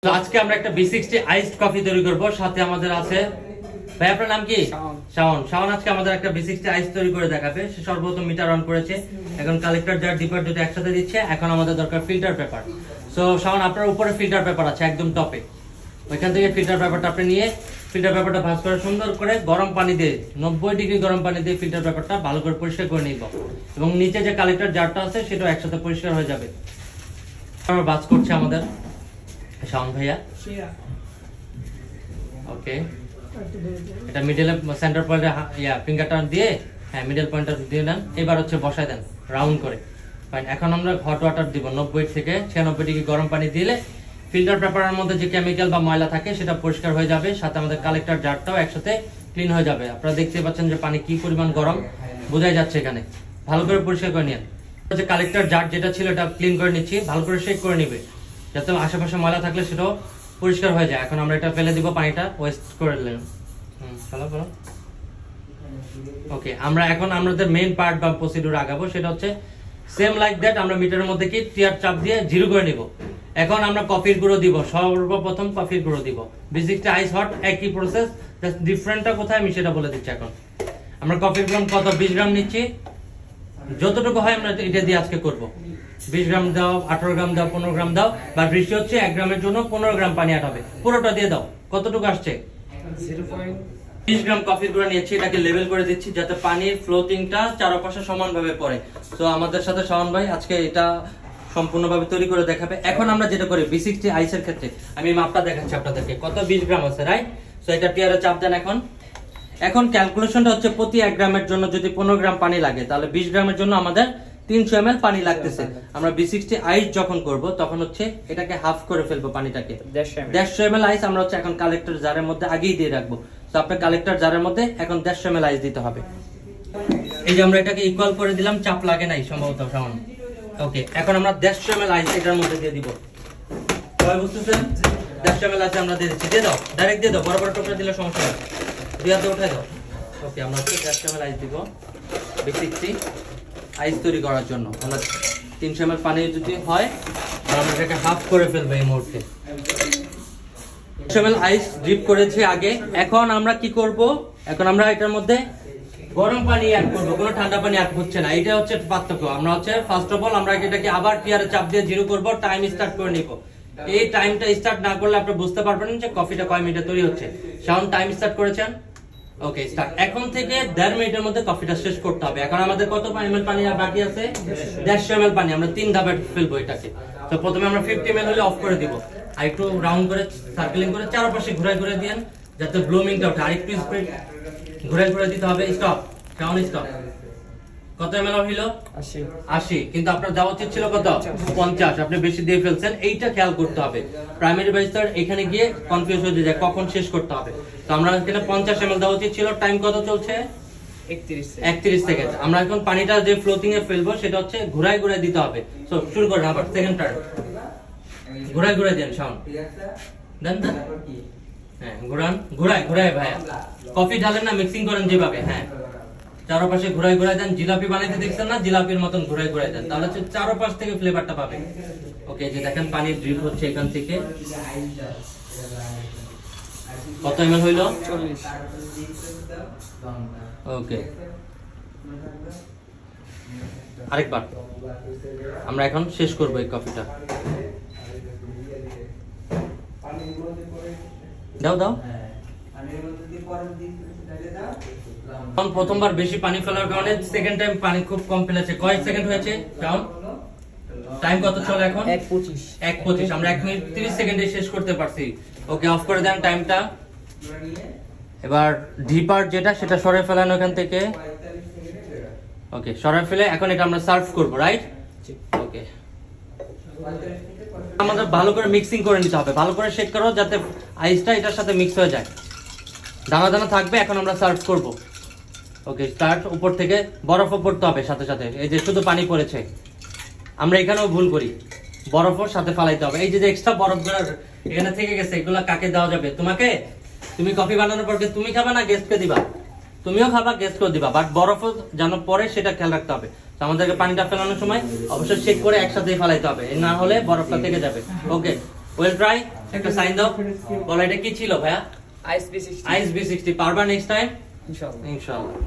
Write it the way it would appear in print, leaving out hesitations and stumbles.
তো আজকে আমরা একটা B60 আইসড কফি তৈরি করব। সাথে আমাদের আছে ভাই, আপনার নাম কি? শাওন। শাওন আজকে আমাদের একটা B60 আইস তৈরি করে দেখাবে। সে সর্বপ্রথম মিটার অন করেছে, এখন কালেক্টর জার ডিপার দুটো একসাথে দিচ্ছে। এখন আমাদের দরকার ফিল্টার পেপার। সো শাওন, আপনার উপরে ফিল্টার পেপার আছে একদম টপে, ওইখান থেকে ফিল্টার পেপারটা আপনি নিয়ে ফিল্টার পেপারটা ভাঁজ করে সুন্দর করে গরম পানি দিয়ে 90 ডিগ্রি গরম পানি দিয়ে ফিল্টার পেপারটা ভালো করে পরিষ্কার করে নিব, এবং নিচে যে কালেক্টর জারটা আছে সেটাও একসাথে পরিষ্কার হয়ে যাবে। আমরা ভাঁজ করছে আমাদের শাওন ভাইয়া। ওকে, এটা মিডল সেন্টার পয়েন্টে ফিঙ্গারটা দিয়ে মিডল পয়েন্টটা দিয়ে দেন। এবার হচ্ছে বসায় দেন রাউন্ড করে। ফাইন, এখন আমরা হট ওয়াটার দিব 90 থেকে 96 ডিগ্রি গরম পানি দিলে ফিল্টার পেপারের মধ্যে যে কেমিক্যাল বা ময়লা থাকে সেটা পরিষ্কার হয়ে যাবে, সাথে আমাদের কালেক্টর জারটাও একসাথে ক্লিন হয়ে যাবে। আপনারা দেখতে পাচ্ছেন যে পানি কি পরিমাণ গরম বোঝাই যাচ্ছে এখানে। ভালো করে পরিষ্কার করে নিন। যে কালেক্টর জার যেটা ছিল এটা ক্লিন করে নিচ্ছি, ভালো করে শেক করে নিবে যাতে আশেপাশে ময়লা থাকলে সেটাও পরিষ্কার হয়ে যায়। এখন আমরা এটা ফেলে দিব, পানিটা ওয়েস্ট করে দিলাম। ওকে, আমরা এখন আমাদের মেইন পার্ট বা প্রসিডিউর আগাবো, সেটা হচ্ছে সেম লাইক দ্যাট। আমরা মিটারের মধ্যে কি টিয়ার চাপ দিয়ে জিরো করে নিব। এখন আমরা কফির গুঁড়ো দিব, সর্বপ্রথম কফির গুঁড়ো দিব। B60 আইস হট একই প্রসেস, জাস্ট ডিফারেন্টটা কোথায় আমি সেটা বলে দিচ্ছি। এখন আমরা কফির গ্রাম কত 20 গ্রাম নিচ্ছি, যতটুকু হয় আমরা এটা দিয়ে আজকে করব। 20 গ্রাম দাও, 18 গ্রাম দাও, 15 গ্রাম দাও, বা বৃষ্টি হচ্ছে 1 গ্রামের জন্য 15 গ্রাম পানি আট হবে, পুরোটা দিয়ে দাও। কতটুকু আসছে? 20 গ্রাম কফির গুঁড়া নিয়েছি, এটাকে লেভেল করে দিচ্ছি যাতে পানির ফ্লোটিংটা চারপাশে সমানভাবে পড়ে। তো আমাদের সাথে শাওন ভাই আজকে এটা সম্পূর্ণভাবে তৈরি করে দেখাবে। এখন আমরা যেটা করি B60 আইসের ক্ষেত্রে, আমি মাপটা দেখাচ্ছি আপনাদেরকে। কত 20 গ্রাম আছে, রাইট? সো এটা টিয়ারে চাপ দেন। এখন ক্যালকুলেশনটা হচ্ছে প্রতি 1 গ্রামের জন্য যদি 15 গ্রাম পানি লাগে, তাহলে 20 গ্রামের জন্য আমাদের 300 ml পানি লাগতেছে। আমরা B60 আইস যখন করব তখন হচ্ছে এটাকে হাফ করে ফেলবো পানিটাকে, 150 ml আইস আমরা হচ্ছে এখন কালেক্টর জারের মধ্যে আগেই দিয়ে রাখবো। তো আপনার কালেক্টর জারের মধ্যে এখন 150 ml আইস দিতে হবে। এই যে আমরা এটাকে ইকুয়াল করে দিলাম, চাপ লাগে নাই সম্ভবত সামান্য। ওকে, এখন আমরা 150 ml আইস এটার মধ্যে দিয়ে দিব। সবাই বুঝতেছেন? 150 ml আইস আমরা দিয়ে দিচ্ছি। দিয়ে দাও, ডাইরেক্ট দিয়ে দাও, বড় বড় টুকরা দিলে সমস্যা নেই, দিয়ে হাতে উঠাই দাও। ওকে, আমরা 150 ml আইস দিব B60 আইস তৈরি করার জন্য। আমরা 300 ml পানি যদি হয় আমরা এটাকে হাফ করে ফেলবো এই মুহূর্তে। 300 ml আইস ড্রিপ করেছি আগে। এখন আমরা কি করব? এখন আমরা এটার মধ্যে গরম পানি অ্যাড করব, কোনো ঠান্ডা পানি অ্যাড হচ্ছে না। এটা হচ্ছে পার্থক্য। আমরা হচ্ছে ফার্স্ট অফ অল আমরা এটাকে আবার টিয়ারে চাপ দিয়ে জিরো করব, টাইম স্টার্ট করে নিব। এই টাইমটা স্টার্ট না করলে আপনি বুঝতে পারবেন যে কফিটা কয় মিনিটে তৈরি হচ্ছে। শাওন টাইম স্টার্ট করেছেন? ওকে, স্টার্ট। এখন থেকে 1.5 মিনিটের মধ্যে কফিটা শেষ করতে হবে। এখন আমাদের কত ml পানি বাকি আছে? 150 ml পানি। আমরা 3 ধাপে ফেলবো এটাকে। তো প্রথমে আমরা 50 ml হলে অফ করে দিব, আর একটু রাউন্ড করে সার্কেলিং করে চারপাশে ঘুরে ঘুরে দেন যাতে ব্লুমিংটা ওঠে। আর একটু স্পিড ঘুরে ঘুরে দিতে হবে। Stop, down, stop. কত ml হলো? 80। কিন্তু আপনার দেওয়া উচিত ছিল কত? 50। আপনি বেশি দিয়ে ফেলছেন, এইটা খেয়াল করতে হবে। প্রাইমারি বাইস্টার এখানে গিয়ে কনফিউজ হয়ে যায় কখন শেষ করতে হবে। তো আমরা এখানে 50 ml দেওয়া উচিত ছিল। টাইম কত চলছে? 31 সেকেন্ড। আমরা এখন পানিটা যে ফ্লোটিং এ ফেলবো সেটা হচ্ছে ঘুরায় ঘুরায় দিতে হবে। সো শুরু করেন আবার সেকেন্ড টার্ন, ঘুরায় ঘুরায় দেন। শাওন দেন দেন, হ্যাঁ ঘুরান, ঘুরায় ঘুরায় ভাইয়া। কফি ঢালেন না, মিক্সিং করেন যেভাবে, হ্যাঁ চারপাশে ঘুরাই ঘুরাই দেন। জিলাপি বানাইতে দেখছেন না, জিলাপির মতন ঘুরাই ঘুরাই দেন, তাহলে হচ্ছে চারপাশ থেকে ফ্লেভারটা পাবে। ওকে, যে দেখেন পানি ড্রিপ হচ্ছে এখান থেকে। কত ml হইলো? 40। ওকে, আরেকবার আমরা এখন শেষ করব এই কফিটা। দাও দাও। প্রথমবার বেশি পানি ফেলার কারণে সেকেন্ড টাইম পানি খুব কম ফেলেছে। কয়েক সেকেন্ড হয়েছে? টাইম কত চলে এখন? 1:25। আমরা 1 মিনিট 30 সেকেন্ডে শেষ করতে পারছি। ওকে, অফ করে দেন টাইমটা। এবার ডিপার যেটা সেটা সরে ফেলানো এখান থেকে। ওকে, সরে ফেলে এখন এটা আমরা সার্ভ করব, রাইট? ওকে, আমাদের ভালো করে মিক্সিং করে নিতে হবে, ভালো করে শেক করো যাতে আইসটা এটার সাথে মিক্স হয়ে যায়, দানা দানা থাকবে। এখন আমরা সার্ভ করব। ওকে, স্টার্ট। উপর থেকে বরফও পড়তে হবে সাথে সাথে। এই যে শুধু পানি পড়েছে, আমরা এখানেও ভুল করি, বরফও সাথে ফালাইতে হবে। এই যে এক্সট্রা বরফগুলো এখানে থেকে গেছে, এগুলো কাকে দেওয়া যাবে? তোমাকে। তুমি কফি বানানোর পর তুমি খাবা না গেস্টকে দিবা? তুমিও খাবা, গেস্টকেও দিবা, বাট বরফও যেন পরে সেটা খেয়াল রাখতে হবে। আমাদেরকে পানিটা ফেলানোর সময় অবশ্যই চেক করে একসাথে ফেলাইতে হবে, না হলে বরফটা থেকে যাবে। ওকে, ওয়েল ট্রাই। একটা সাইন দাও, বলো এটা কি ছিল ভাইয়া? আইএসপি 60 আইএসবি 60 পারবা নেক্সট টাইম ইনশাআল্লাহ। ইনশাআল্লাহ।